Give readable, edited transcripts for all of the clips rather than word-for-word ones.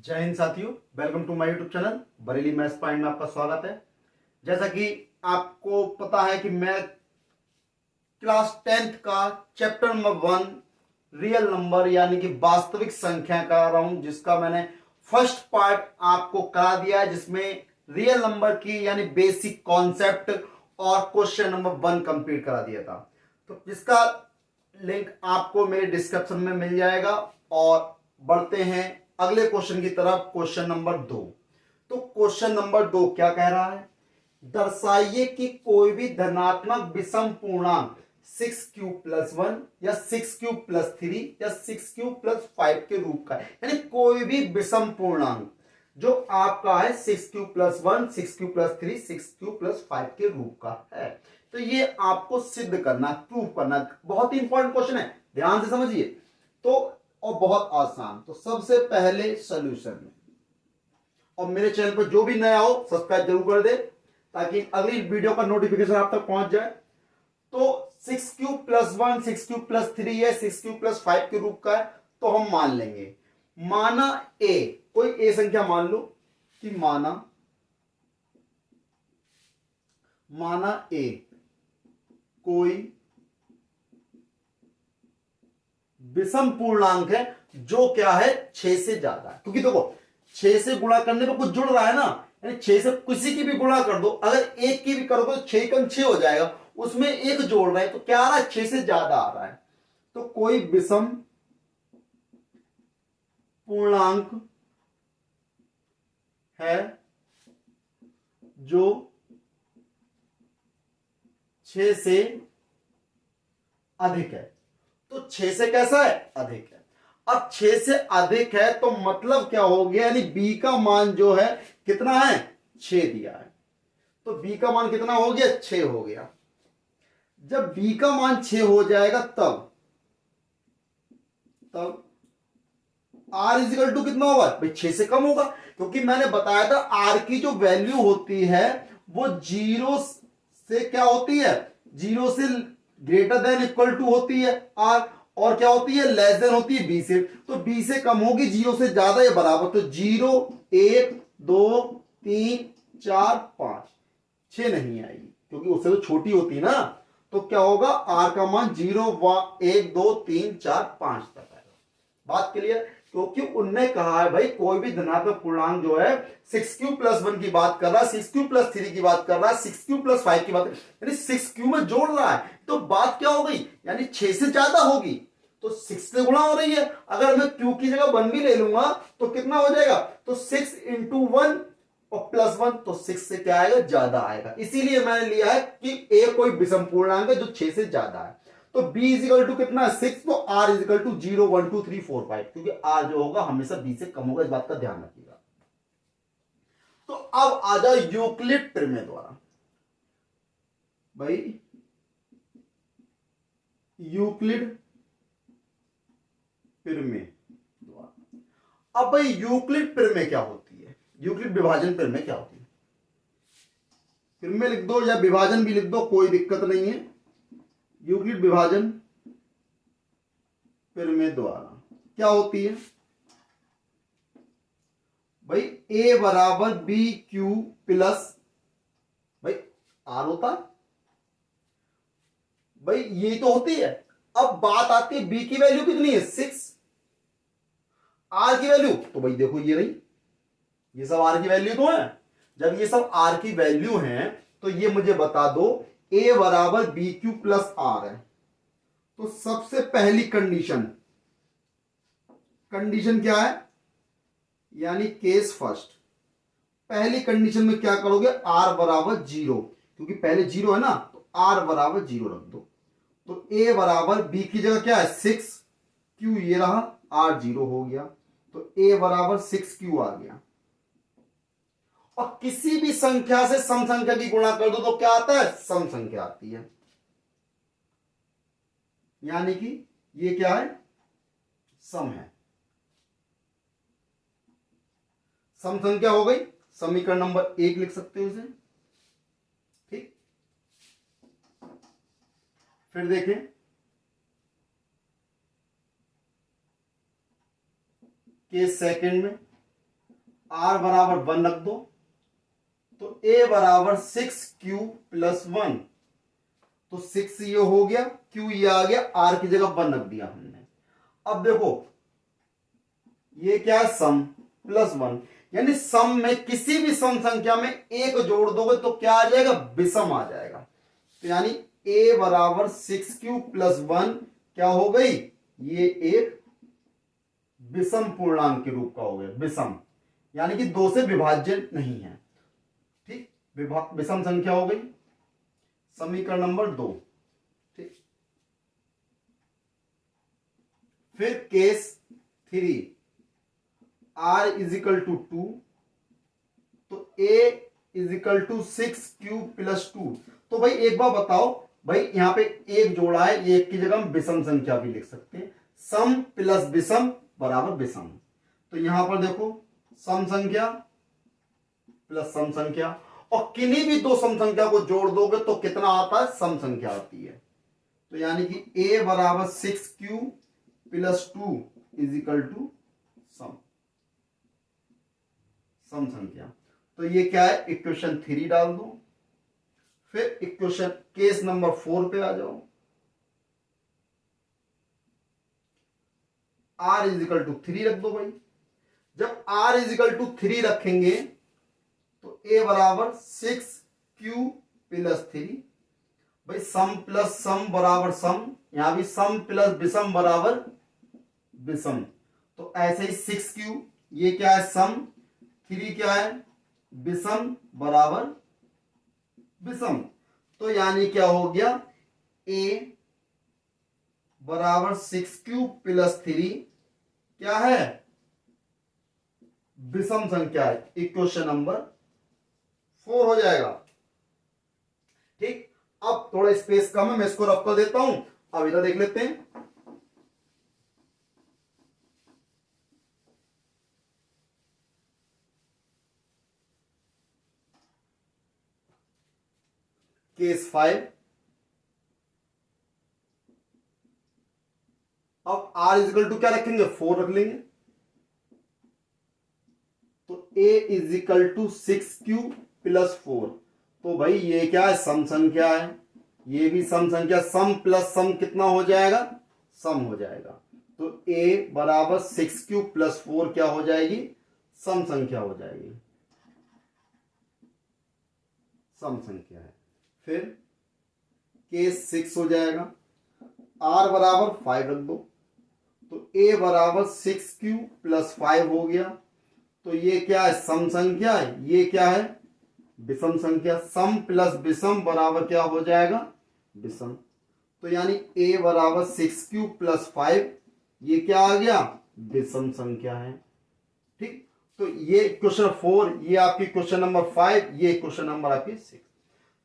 जय हिंद साथियों, welcome to my YouTube channel Bareilly maths point में आपका स्वागत है। जैसा कि आपको पता है कि मैं क्लास 10th का चैप्टर नंबर 1 रियल नंबर यानी कि वास्तविक संख्या करा रहा हूं, जिसका मैंने फर्स्ट पार्ट आपको करा दिया है, जिसमें रियल नंबर की यानी बेसिक कॉन्सेप्ट और क्वेश्चन नंबर 1 कंप्लीट करा दिया था। तो जिसका लिंक आपको मेरे डिस्क्रिप्शन में मिल जाएगा। और बढ़ते हैं अगले क्वेश्चन की तरफ, क्वेश्चन नंबर 2। तो क्वेश्चन नंबर 2 क्या कह रहा है? दर्शाइए कि कोई भी धनात्मक विषम पूर्णांक 6q+1 या 6q+3 या 6q+5 के रूप का है। यानी कोई भी विषम पूर्णांक जो आपका है 6q+1, 6q+3, 6q+5 के रूप का है। तो ये आपको सिद्ध करना, प्रूव करना, बहुत ही इंपॉर्टेंट क्वेश्चन है, ध्यान से समझिए। तो और बहुत आसान। तो सबसे पहले सॉल्यूशन में, और मेरे चैनल पर जो भी नया हो सब्सक्राइब जरूर कर दे ताकि अगली वीडियो का नोटिफिकेशन आप तक पहुंच जाए। तो 6q+1, 6q+3 या 6q+5 के रूप का है, तो हम मान लेंगे। माना ए, कोई ए संख्या मान लो कि माना ए कोई विषम पूर्णांक है जो क्या है 6 से ज्यादा है। क्योंकि देखो 6 से गुणा करने पे कुछ जुड़ रहा है ना, यानी 6 से किसी की भी गुणा कर दो, अगर एक की भी करोगे तो 6 कम 6 हो जाएगा, उसमें एक जोड़ रहे हैं तो क्या आ रहा है, 6 से ज्यादा आ रहा है। तो कोई विषम पूर्णांक है जो 6 से अधिक है। तो 6 से कैसा है, अधिक है। अब 6 से अधिक है तो मतलब क्या हो गया, यानी b का मान जो है कितना है, 6 दिया है। तो b का मान कितना हो गया, 6 हो गया। जब b का मान 6 हो जाएगा तब r इजिकल टू कितना होगा भाई, 6 से कम होगा। क्योंकि मैंने बताया था r की जो वैल्यू होती है वो 0 से क्या होती है, 0 से ग्रेटर देन इक्वल टू होती है r, और क्या होती है, लेस देन होती है b से। तो b से कम होगी, 0 से ज्यादा या बराबर। तो 0, 1, 2, 3, 4, 5, 6 नहीं आएगी क्योंकि उससे तो छोटी होती है ना। तो क्या होगा, r का मान 0, 1, 2, 3, 4, 5 तक आएगा। बात क्लियर? क्योंकि उनने कहा है भाई कोई भी धनात्मक पूर्णांक जो है 6q+1 की बात कर रहा है, 6q+3 की बात कर रहा है, 6q+5 की बात, यानी 6q में जोड़ रहा है। तो बात क्या हो गई, यानी 6 से ज्यादा होगी तो 6 से गुणा हो रही है। अगर मैं q की जगह 1 भी ले लूंगा तो कितना हो जाएगा, तो 6 × 1 और +1, तो 6 से क्या आएगा, ज्यादा आएगा। इसीलिए मैंने लिया है कि a कोई विषम पूर्णांक है जो 6 से ज्यादा है। तो b इजिकल टू कितना, 6, तो r इजिकल टू 0, 1, 2, 3, 4, 5, क्योंकि r जो होगा हमेशा b से कम होगा, इस बात का ध्यान रखिएगा। तो अब आ जाओ यूक्लिड प्रमेय द्वारा। भाई यूक्लिड प्रमेय द्वारा, अब भाई यूक्लिड प्रमेय क्या होती है, यूक्लिड विभाजन प्रमेय क्या होती है? प्रमेय लिख दो या विभाजन भी लिख दो, कोई दिक्कत नहीं है। यूक्लिड विभाजन प्रमेय द्वारा क्या होती है भाई, a बराबर बी क्यू प्लस, भाई r होता है भाई, ये तो होती है। अब बात आती है b की वैल्यू कितनी है, 6, r की वैल्यू तो भाई देखो ये रही, ये सब r की वैल्यू तो है। जब ये सब r की वैल्यू है तो ये मुझे बता दो a बराबर बी क्यू प्लस r है। तो सबसे पहली कंडीशन क्या है, यानी केस फर्स्ट, पहली कंडीशन में क्या करोगे, r बराबर 0, क्योंकि पहले 0 है ना, तो r बराबर 0 रख दो। तो a बराबर b की जगह क्या है, 6, q ये रहा, r 0 हो गया, तो a बराबर 6q आ गया। और किसी भी संख्या से सम संख्या की गुणा कर दो तो क्या आता है, सम संख्या आती है। यानी कि ये क्या है, सम है, सम संख्या हो गई। समीकरण नंबर 1 लिख सकते हो इसे, ठीक। फिर देखें केस सेकंड में, r बराबर 1 रख दो, तो a बराबर 6q प्लस 1, तो 6 ये हो गया, q ये आ गया, r की जगह 1 रख दिया हमने। अब देखो ये क्या है, सम प्लस 1, यानी सम में किसी भी सम संख्या में एक जोड़ दोगे तो क्या आ जाएगा, विषम आ जाएगा। तो यानी a बराबर 6q प्लस 1 क्या हो गई, ये एक विषम पूर्णांक के रूप का हो गया, विषम यानी कि 2 से विभाज्य नहीं है। ठीक, विषम संख्या हो गई, समीकरण नंबर 2। ठीक, फिर case 3, r is equal to 2, तो a is equal to 6q plus 2। तो भाई एक बार बताओ, भाई यहां पे एक जोड़ा है, एक की जगह हम विषम संख्या भी लिख सकते हैं, सम प्लस विषम बराबर विषम। तो यहां पर देखो सम संख्या प्लस सम संख्या, और किन्हीं भी दो सम संख्या को जोड़ दोगे तो कितना आता है, सम संख्या आती है। तो यानी कि a बराबर 6q plus 2 is equal to सम संख्या। तो ये क्या है, इक्वेशन 3 डाल दो। फिर इक्वेशन केस नंबर 4 पे आ जाओ, r इज इक्वल टू 3 रख दो भाई। जब r इज इक्वल टू 3 रखेंगे तो a बराबर 6q प्लस 3, भाई सम प्लस सम बराबर सम, यहां भी सम प्लस विषम बराबर विषम। तो ऐसे ही 6q ये क्या है, सम, 3 क्या है, विषम बराबर विषम। तो यानी क्या हो गया, a बराबर 6q प्लस 3 क्या है, विषम संख्या है, इक्वेशन नंबर 4 हो जाएगा। ठीक, अब थोड़ा स्पेस कम है, मैं इसको रफ कर देता हूं, अब इधर देख लेते हैं। केस 5, अब r इज इक्वल टू क्या रखेंगे, 4 रख लेंगे। तो a is equal to 6q plus 4, तो भाई ये क्या है, सम संख्या है, ये भी सम संख्या, सम प्लस सम कितना हो जाएगा, सम हो जाएगा। तो a बराबर 6q प्लस 4 क्या हो जाएगी, सम संख्या हो जाएगी, सम संख्या है। फिर केस 6 हो जाएगा, r बराबर 5 रख दो, तो a बराबर 6q प्लस 5 हो गया। तो ये क्या है, सम संख्या है, ये क्या है, विषम संख्या, सम प्लस विषम बराबर क्या हो जाएगा, विषम। तो यानी a बराबर 6q प्लस 5, ये क्या आ गया, विषम संख्या है। ठीक, तो ये क्वेश्चन 4, ये आपकी क्वेश्चन नंबर 5, ये क्वेश्चन नंबर आपकी 6।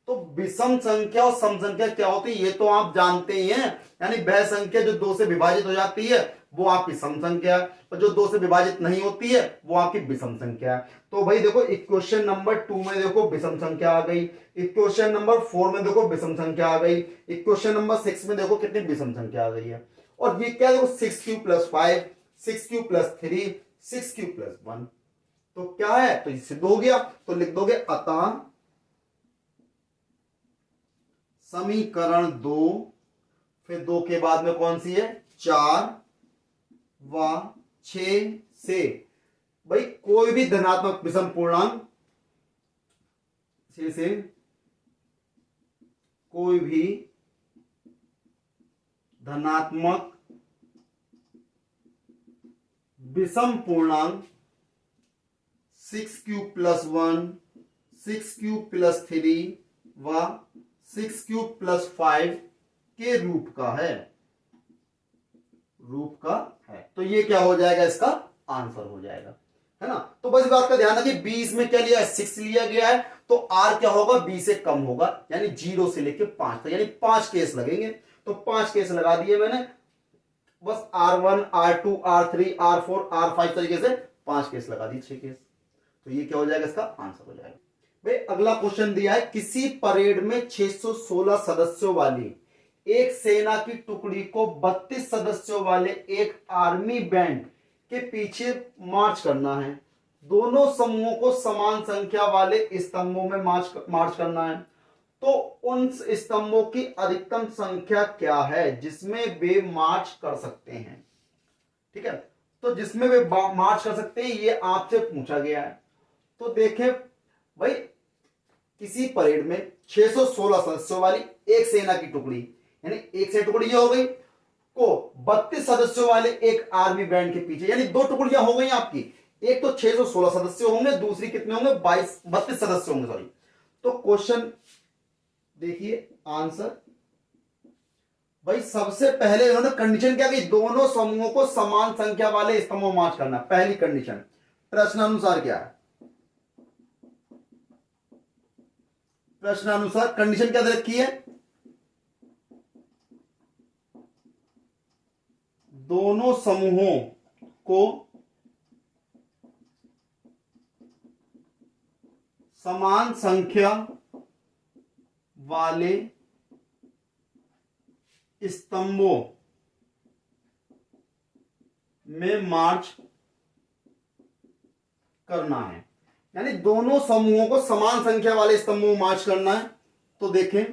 तो विषम संख्या और सम संख्या क्या होती है ये तो आप जानते ही हैं, यानी वह संख्या जो 2 से विभाजित हो जाती है वो आपकी सम संख्या है, और जो 2 से विभाजित नहीं होती है वो आपकी विषम संख्या है। तो भाई देखो इक्वेशन नंबर 2 में देखो विषम संख्या आ गई, इक्वेशन नंबर 4 में देखो विषम संख्या आ गई, इक्वेशन नंबर 6 में देखो कितनी विषम संख्या आ गई है। और ये क्या देखो 6q plus 5, 6q plus 3, 6q plus 1, तो क्या है, तो ये सिद्ध हो गया। तो लिख दोगे अतः समीकरण 2, फिर 2 के बाद में कौन सी है, 4 व 6 से भाई कोई भी धनात्मक विषम पूर्णांक से कोई भी धनात्मक विषम पूर्णांक 6q प्लस 1, 6q प्लस 3 व 6q प्लस 5 के रूप का है, रूप का है। तो ये क्या हो जाएगा, इसका आंसर हो जाएगा, है ना। तो बस बात का ध्यान रखिए, b इसमें क्या लिया है, 6 लिया गया है, तो r क्या होगा, b से कम होगा, यानी 0 से लेके 5 तक, यानी 5 केस लगेंगे। तो 5 केस लगा दिए मैंने, बस R1, R2, R3, R4, R5 तरीके से 5 केस लगा दिए, 6 केस। तो ये क्या हो जाएगा, इसका आंसर हो जाएगा। भाई अगला क्वेश्चन दिया है, किसी परेड में 616 सदस्यों वाली एक सेना की टुकड़ी को 32 सदस्यों वाले एक आर्मी बैंड के पीछे मार्च करना है। दोनों समूहों को समान संख्या वाले स्तंभों में मार्च करना है। तो उन स्तंभों की अधिकतम संख्या क्या है जिसमें वे मार्च कर सकते हैं। ठीक है, तो जिसमें वे मार्च कर सकते हैं ये आपसे पूछा गया है। तो देखें भाई, किसी परेड में 616 सदस्यों वाली एक सेना की टुकड़ी, यानी एक से टुकड़ी हो गई, को 32 सदस्यों वाले एक आर्मी बैंड के पीछे, यानी दो टुकड़ियां हो गई आपकी। एक तो 616 सदस्य होंगे, दूसरी कितने होंगे, 32 सदस्य होंगे, सॉरी। तो क्वेश्चन देखिए, आंसर भाई सबसे पहले इन्होंने कंडीशन क्या की, दोनों समूहों को समान संख्या वाले स्तंभों में मार्च करना। पहली कंडीशन प्रश्नानुसार क्या है, प्रश्नानुसार कंडीशन क्या दे रखी है, दोनों समूहों को समान संख्या वाले स्तंभों में मार्च करना है, यानी दोनों समूहों को समान संख्या वाले स्तंभों में मार्च करना है। तो देखें,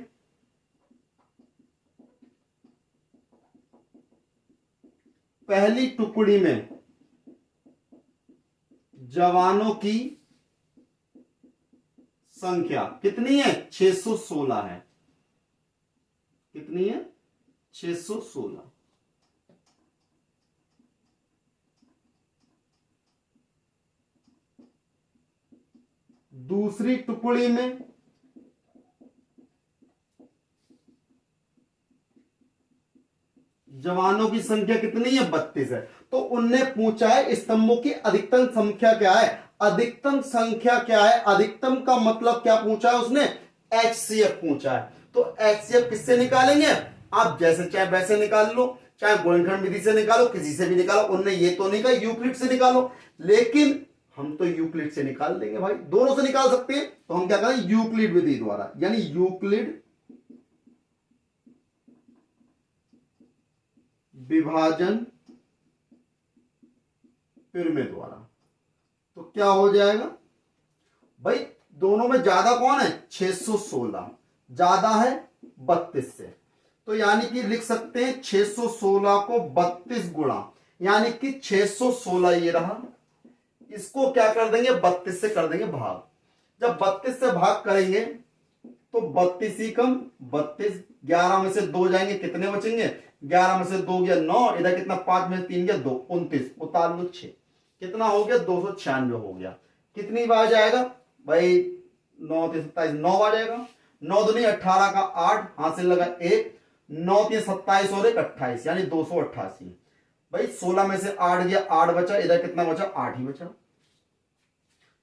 पहली टुकड़ी में जवानों की संख्या कितनी है, 616 है। कितनी है, 616। दूसरी टुकड़ी में जवानों की संख्या कितनी है, 32 है। तो उनने पूछा है स्तंभों की अधिकतम संख्या क्या है, अधिकतम संख्या क्या है, अधिकतम का मतलब क्या पूछा है उसने, HCF पूछा है। तो HCF किससे निकालेंगे, आप जैसे चाहे वैसे निकाल लो, चाहे गुणनखंड विधि से निकालो, किसी से भी निकालो। उनने ये तो नहीं कहा यूक्लिड से निकालो, लेकिन हम तो यूक्लिड से निकाल लेंगे भाई, दोनों से निकाल सकते हैं। तो हम क्या करें, यूक्लिड विधि द्वारा, यानी यूक्लिड विभाजन प्रमेय द्वारा। तो क्या हो जाएगा भाई, दोनों में ज्यादा कौन है, 616 ज्यादा है 32 से। तो यानी कि लिख सकते हैं 616 को 32 गुणा, यानी कि 616 ये रहा, इसको क्या कर देंगे, 32 से कर देंगे भाग। जब 32 से भाग करेंगे तो 32 ही कम 32, 11 में से 2 जाएंगे, कितने बचेंगे, 11 में से 2 गया 9, इधर कितना 5 में से 3 गया 2, 29, उतार लो 6, कितना हो गया, 296 हो गया। कितनी बार जाएगा भाई, 9 3 27, 9 बार जाएगा। 9 दूनी 18 का 8, हाथ से लगा 1, 9 3 27 और 1 28, यानी 288। भाई 16 में से 8 गया, 8 बचा, इधर कितना बचा, 8 ही बचा।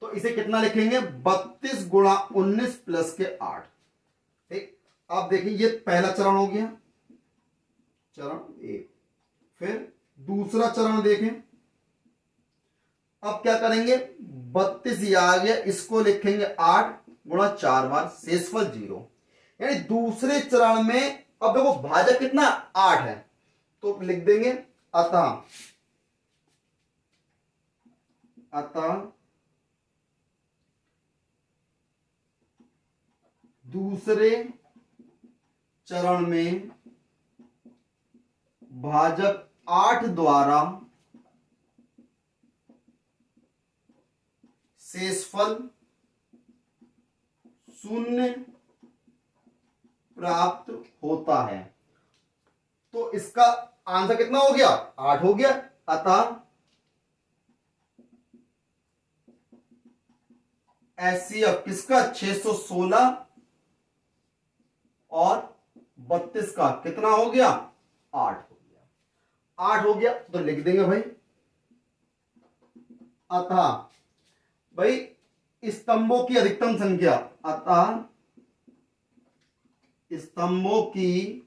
तो इसे कितना लिखेंगे, 32 गुणा 19 प्लस के 8। ठीक, आप देखिए ये पहला चरण हो गया, चरण 1। फिर दूसरा चरण देखें, अब क्या करेंगे, 32 ये आ गया, इसको लिखेंगे 8 गुणा 4 बार, शेषफल 0। यानी दूसरे चरण में अब देखो भाजक कितना 8 है, तो लिख देंगे अतः दूसरे चरण में भाजक 8 द्वारा शेषफल 0 प्राप्त होता है। तो इसका आंसर कितना हो गया, 8 हो गया। अतः HCF किसका, 616 और 32 का कितना हो गया, 8 हो गया। 8 हो गया तो लिख देंगे भाई, अतः भाई स्तंभों की अधिकतम संख्या, अतः स्तंभों की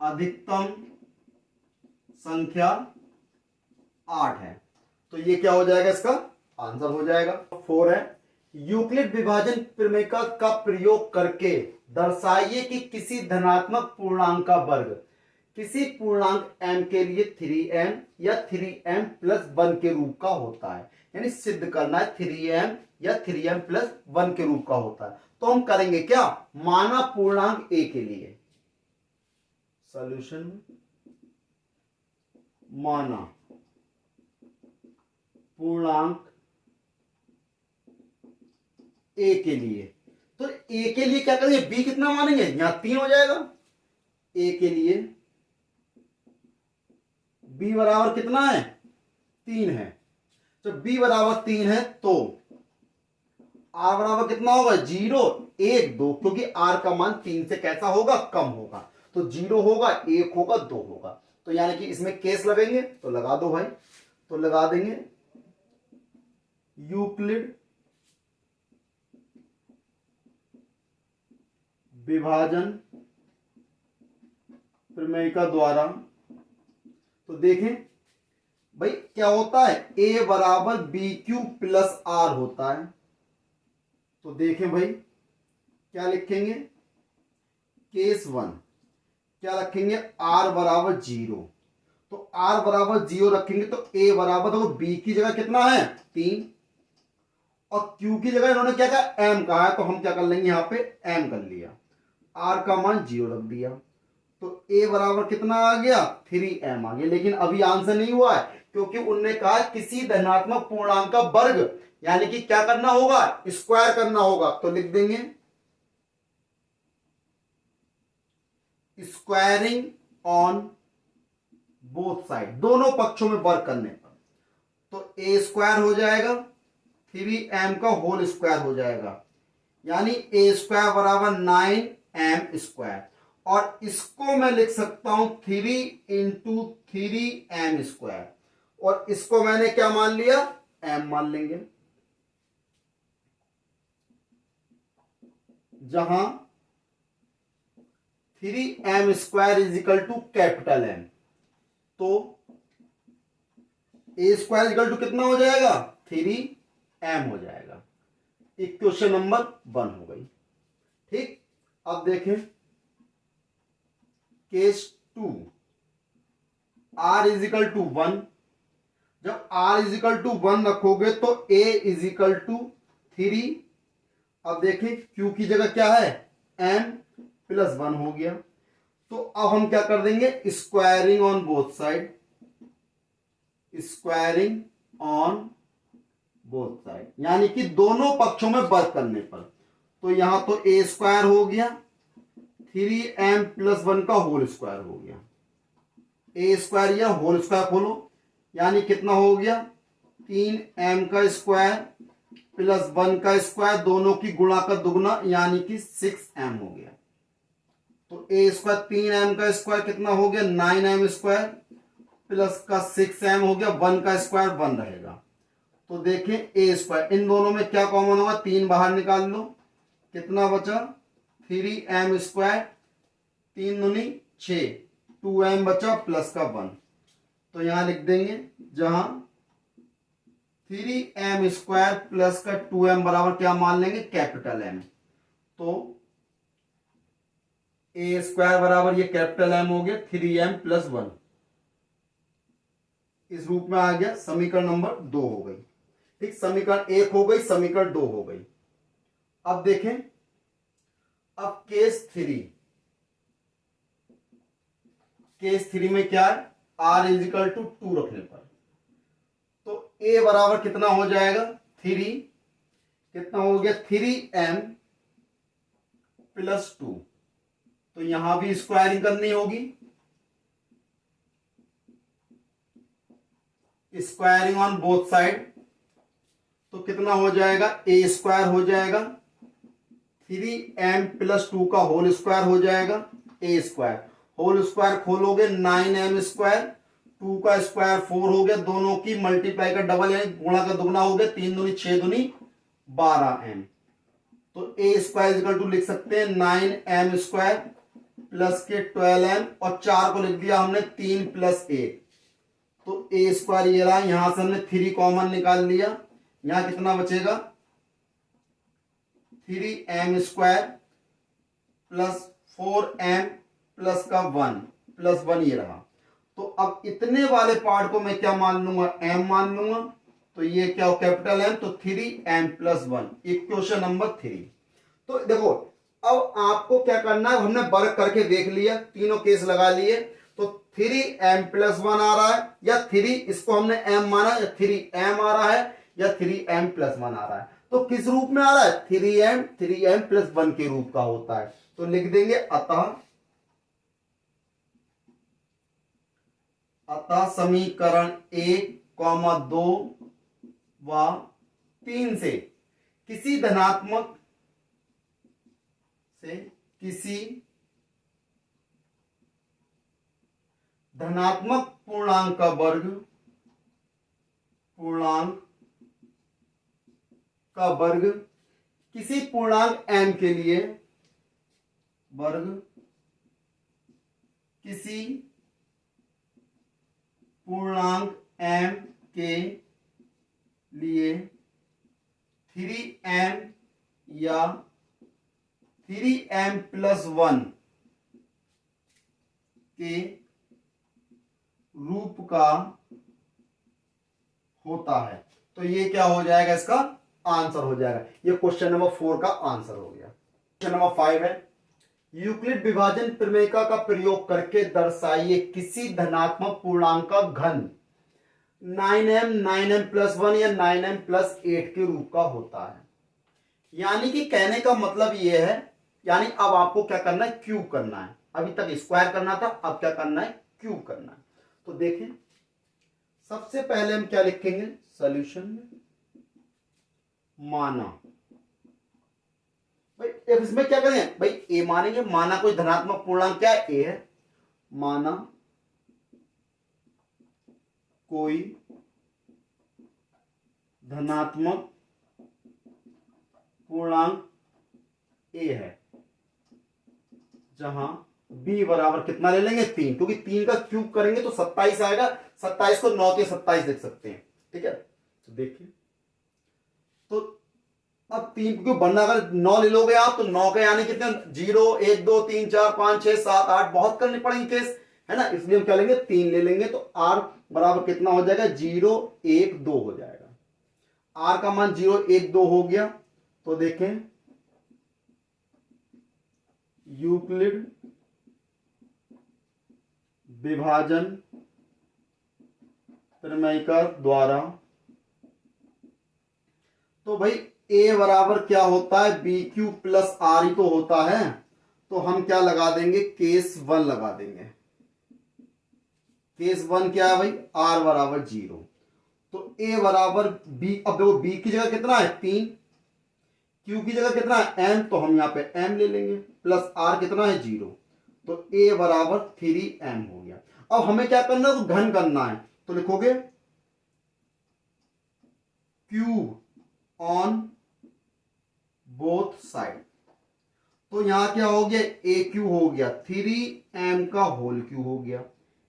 अधिकतम संख्या 8 है। तो ये क्या हो जाएगा, इसका आंसर हो जाएगा 4 है। यूक्लिड विभाजन प्रमेय का प्रयोग करके दर्शाइए कि किसी धनात्मक पूर्णांक का वर्ग किसी पूर्णांक m के लिए 3m या 3m प्लस 1 के रूप का होता है। यानी सिद्ध करना है 3m या 3m प्लस 1 के रूप का होता है। तो हम करेंगे क्या, माना पूर्णांक a के लिए सॉल्यूशन, माना पूर्णांक a के लिए, तो a के लिए क्या करेंगे, b कितना मानेंगे, यहां 3 हो जाएगा। a के लिए b बराबर कितना है, 3 है। तो b बराबर 3 है तो r बराबर कितना होगा, 0 1 2, क्योंकि r का मान 3 से कैसा होगा, कम होगा। तो 0 होगा, 1 होगा, 2 होगा। तो यानी कि इसमें केस लगेंगे, तो लगा दो भाई। तो लगा देंगे यूक्लिड विभाजन प्रमेयिका द्वारा। तो देखें भाई क्या होता है, a बराबर बी क्यू प्लस आर होता है। तो देखें भाई क्या लिखेंगे, केस 1 क्या रखेंगे, r बराबर 0। तो r बराबर 0 रखेंगे तो a बराबर, तो b की जगह कितना है 3, और q की जगह इन्होंने क्या कहा, m कहा है। तो हम क्या कर लेंगे, यहां पे m कर लिया, r का मान 0 रख दिया। तो a बराबर कितना आ गया, 3m आ गया। लेकिन अभी आंसर नहीं हुआ है, क्योंकि उनने कहा किसी धनात्मक पूर्णांक का वर्ग, यानी कि क्या करना होगा, स्क्वायर करना होगा। तो लिख देंगे स्क्वायरिंग ऑन बोथ साइड, दोनों पक्षों में वर्ग करने पर। तो a स्क्वायर हो जाएगा, 3m का होल स्क्वायर हो जाएगा, यानी a स्क्वायर बराबर 9m स्क्वायर। और इसको मैं लिख सकता हूं 3 इंटू 3m स्क्वायर, और इसको मैंने क्या मान लिया, m मान लेंगे, जहां 3m square is equal to capital M। तो a स्क्वायर इक्वल टू कितना हो जाएगा, 3m हो जाएगा। इक्वेशन नंबर 1 हो गई। ठीक, अब देखें case 2, r is equal to 1। जब r इज इक्वल टू 1 रखोगे तो a इज इक्वल टू 3। अब देखें q की जगह क्या है, m प्लस 1 हो गया। तो अब हम क्या कर देंगे, squaring on both side, squaring on both side, यानी कि दोनों पक्षों में वर्ग करने पर। तो यहां तो a स्क्वायर हो गया, 3m प्लस 1 का होल स्क्वायर हो गया, a स्क्वायर या होल स्क्वायर खोलो, यानी कितना हो गया, 3m का स्क्वायर प्लस 1 का स्क्वायर, दोनों की गुणा का दुगना, यानी कि 6m हो गया। तो a स्क्वायर 3m का स्क्वायर कितना हो गया, 9m स्क्वायर प्लस का 6m हो गया, 1 का स्क्वायर 1 रहेगा। तो देखें a स्क्वायर, इन दोनों में क्या कॉमन होगा, 3 बाहर निकाल लो, कितना बचा, 3m स्क्वायर, 3 दूनी 6, 2m बचा प्लस का 1। तो यहां लिख देंगे, जहां 3m स्क्वायर प्लस का 2m बराबर क्या मान लेंगे, कैपिटल M। तो a स्क्वायर बराबर ये कैपिटल M हो गया, 3m प्लस 1 इस रूप में आ गया। समीकरण नंबर 2 हो गई। ठीक, समीकरण 1 हो गई, समीकरण 2 हो गई। अब देखें, अब केस 3, केस 3 में क्या है, r इज इक्वल टू 2 रखने पर। तो a बराबर कितना हो जाएगा, 3, कितना हो गया, 3m प्लस 2। तो यहां भी स्क्वायरिंग करनी होगी, स्क्वायरिंग ऑन बोथ साइड। तो कितना हो जाएगा, a स्क्वायर हो जाएगा, 3m प्लस 2 का होल स्क्वायर हो जाएगा, a स्क्वायर, होल स्क्वायर खोलोगे 9m स्क्वायर, 2 का स्क्वायर 4 हो गया, दोनों की मल्टीप्लाई का डबल यानी गुणा का दुगना हो गया, 3 दूनी 6 दूनी 12m। तो a स्क्वायर इक्वल टू लिख सकते हैं 9m स्क्वायर प्लस के 12m, और 4 को लिख दिया हमने 3 प्लस 1। तो a स्क्वायर ये रहा, यहां से हमने 3 कॉमन निकाल लिया, यहां कितना बचेगा, 3m square plus 4m plus का 1 प्लस 1 ये रहा। तो अब इतने वाले पार्ट को मैं क्या मान लूंगा, m मान लूंगा। तो ये क्या हो, कैपिटल M, तो 3m+1, इक्वेशन नंबर 3। तो देखो अब आपको क्या करना है, हमने वर्क करके देख लिया, तीनों केस लगा लिए। तो 3m+1 आ रहा है या 3, इसको हमने m माना, या 3m आ रहा है या 3m+1 आ रहा है। तो किस रूप में आ रहा है, 3m+1 के रूप का होता है। तो लिख देंगे अतः समीकरण 1, 2 व 3 से किसी धनात्मक पूर्णांक का वर्ग किसी पूर्णांक m के लिए, किसी पूर्णांक m के लिए 3m या 3m+1 के रूप का होता है। तो ये क्या हो जाएगा, इसका आंसर हो जाएगा। ये क्वेश्चन नंबर 4 का आंसर हो गया। क्वेश्चन नंबर 5 है, यूक्लिड विभाजन प्रमेयिका का प्रयोग करके दर्शाइए किसी धनात्मक पूर्णांक का घन 9m, 9m+1 या 9m+8 के रूप का होता है। यानी कि कहने का मतलब यह है, यानी अब आपको क्या करना है, क्यूब करना है। अभी तक स्क्वायर करना था, अब क्या करना है, क्यूब करना है। तो देखें, सबसे पहले हम क्या लिखेंगे, सॉल्यूशन में माना। भाई इसमें क्या करें, भाई ए मानेंगे, माना कोई धनात्मक पूर्णांक क्या है, ए है। माना कोई धनात्मक पूर्णांक ए है, जहां b बराबर कितना ले लेंगे, 3, क्योंकि 3 का क्यूब करेंगे तो 27 आएगा। 27 को 9 के 27 लिख सकते हैं, ठीक है। तो देखिए, तो अब 3 क्यों बनना, अगर 9 ले लोगे आप तो 9 के यानी कितने, 0, 1, 2, 3, 4, 5, 6, 7, 8, बहुत करने पड़ेंगे केस, है ना। इसलिए हम क्या लेंगे, 3 ले लेंगे। तो r बराबर कितना हो जाएगा, 0, 1, 2 हो जाएगा। r का मान 0, 1, 2 हो गया। तो देखें, यूक्लिड विभाजन प्रमेयिका द्वारा, तो भाई a बराबर क्या होता है, BQ+R ही तो होता है। तो हम क्या लगा देंगे, केस 1 लगा देंगे। केस 1 क्या है भाई, r बराबर 0। तो a बराबर b, अब देखो b की जगह कितना है, 3, q की जगह कितना है, m, तो हम यहां पे m ले लेंगे, प्लस r कितना है, 0। तो a बराबर 3m हो गया। अब हमें क्या करना है, तो घन करना है। तो लिखोगे क्यूब ऑन बोथ साइड। तो यहां क्या हो गया, ए क्यू हो गया, 3m का होल क्यू हो गया।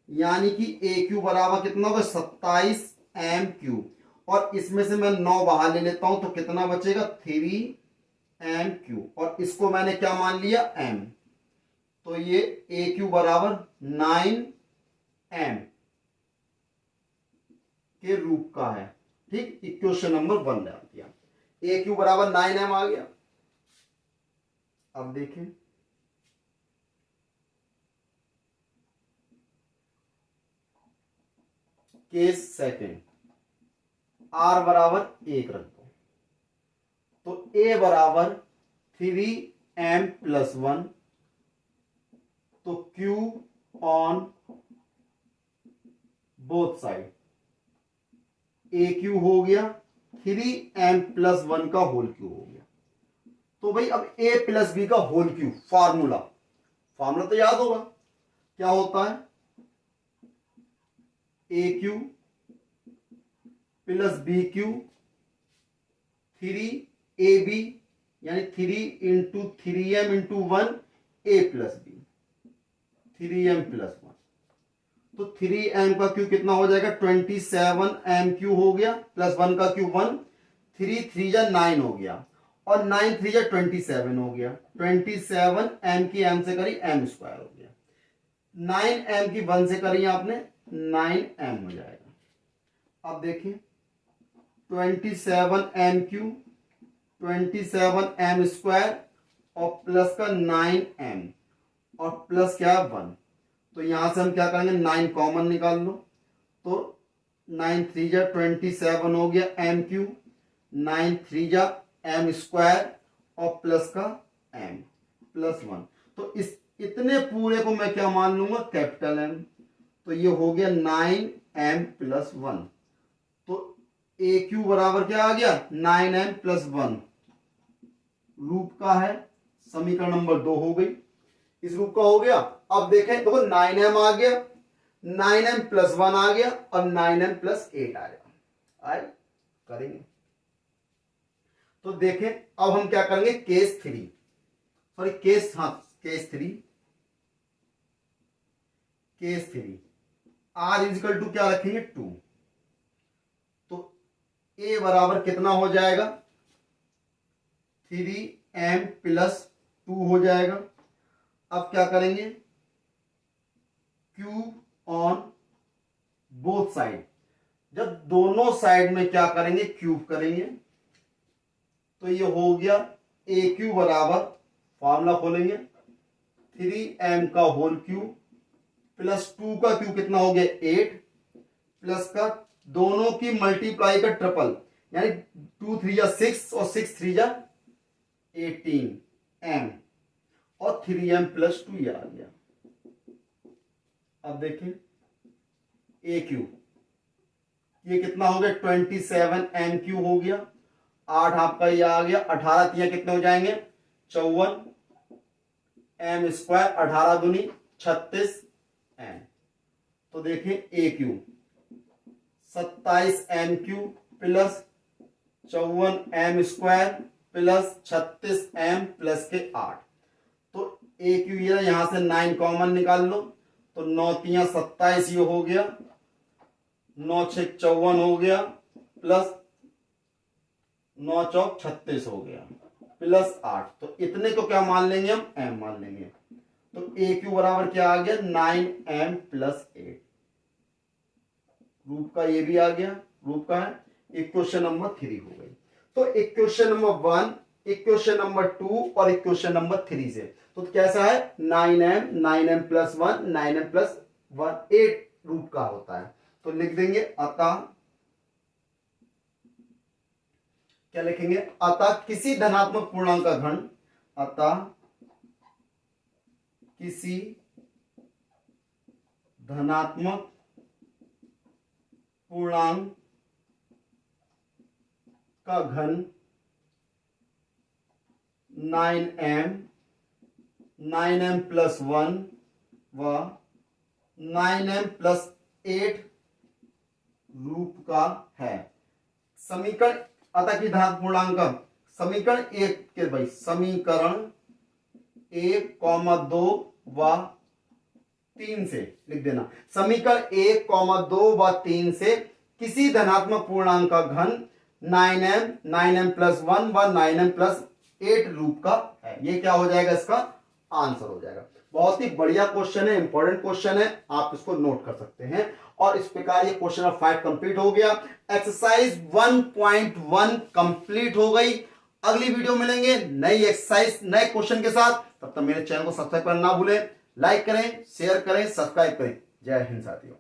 यानी कि ए क्यू बराबर कितना होगा, 27m³। और इसमें से मैं 9 बाहर ले लेता हूं तो कितना बचेगा, 3m³। और इसको मैंने क्या मान लिया, m। तो ये ए क्यू बराबर 9m के रूप का है, ठीक। इक्वेशन नंबर 1 डाल दिया, ए क्यू बराबर 9m आ गया। अब देखें, केस सेकंड, r बराबर 1 रख दो। तो a बराबर 3m+1, तो cube on both side, A Q हो गया, 3m+1 का होल क्यू हो गया। तो भाई अब a प्लस बी का होल क्यू, फार्मूला तो याद होगा, क्या होता है, a cube plus b cube, 3ab, यानी 3 × 3m × 1 a plus B, 3m+1। तो 3m का क्यू कितना हो जाएगा, 27m³ हो गया, प्लस 1 का क्यू 1, 3 3 जा 9 हो गया, और 9 3 जा 27 हो गया। 27 m की m से करी m² हो गया। 9m की 1 से करी आपने 9m हो जाएगा। अब देखिए 27m³ 27m² और प्लस का 9m और प्लस क्या 1। तो यहां से हम क्या करेंगे 9 कॉमन निकाल लो, तो 9 3 जा 27 हो गया m³ 9 3 जा m² और प्लस का m प्लस 1। तो इस इतने पूरे को मैं क्या मान लूंगा कैपिटल M। तो ये हो गया 9m प्लस 1। तो AQ बराबर क्या आ गया 9m प्लस 1 रूप का है। समीकरण नंबर 2 हो गई, इस रूप का हो गया। अब देखें देखो 9m आ गया, 9m प्लस 1 आ गया और 9m प्लस 8 आ गया। आए करेंगे तो देखें अब हम क्या करेंगे case 3 sorry case case 3 R is equal to क्या रखेंगे 2। तो A बराबर कितना हो जाएगा 3m प्लस 2 हो जाएगा। अब क्या करेंगे क्यूब ऑन बोथ साइड, जब दोनों साइड में क्या करेंगे क्यूब करेंगे। तो ये हो गया AQ बराबर फॉर्मूला खोलेंगे 3m का होल क्यूब प्लस 2 का क्यूब कितना हो गया 8 प्लस का दोनों की मल्टीप्लाई का ट्रिपल यानी 2 3 जा 6 और 6 3 जा 18m और 3m प्लस 2 ये आ गया। अब देखें AQ ये कितना हो गया 27m³ हो गया। 8 आपका ये आ गया, 18 3 कितने हो जाएंगे 54 m², 18 दूनी 36m। तो देखें AQ 27m³ plus 54m² plus 36m plus के 8। तो AQ ये यहां से 9 कॉमन निकाल लो, तो 9 3 27 ये हो गया, 9 6 54 हो गया प्लस 9 चौक 36 हो गया प्लस 8। तो इतने को क्या मान लेंगे हम m मान लेंगे। तो AQ बराबर क्या आ गया 9m प्लस 8। रूप का ये भी आ गया, रूप का है। इक्वेशन नंबर 3 हो गई। तो इक्वेशन नंबर 1, इक्वेशन नंबर 2 और इक्वेशन नंबर 3 से तो कैसा है 9m प्लस 1 9m प्लस 1 8 रूप का होता है। तो लिख देंगे अतः क्या लिखेंगे अतः किसी धनात्मक पूर्णांक का घन, अतः किसी धनात्मक पूर्णांक का घन 9m प्लस 1 व 9m प्लस 8 रूप का है। समीकरण अतः की धनात्मक पूर्णांक का समीकरण 1 के भाई समीकरण 1, 2 व 3 से लिख देना। समीकरण 1, 2 व 3 से किसी धनात्मक पूर्णांक का घन 9m प्लस 1 व 9m प्लस 8 रूप का है। ये क्या हो जाएगा इसका आंसर हो जाएगा। बहुत ही बढ़िया क्वेश्चन है, इंपॉर्टेंट क्वेश्चन है, आप इसको नोट कर सकते हैं। और इस प्रकार ये क्वेश्चन नंबर 5 कंप्लीट हो गया। एक्सरसाइज 1.1 कंप्लीट हो गई। अगली वीडियो मिलेंगे नई एक्सरसाइज नए क्वेश्चन के साथ। तब तक मेरे चैनल को सब्सक्राइब करना ना भूलें। लाइक करें, शेयर करें, सब्सक्राइब करें। जय हिंद साथियों।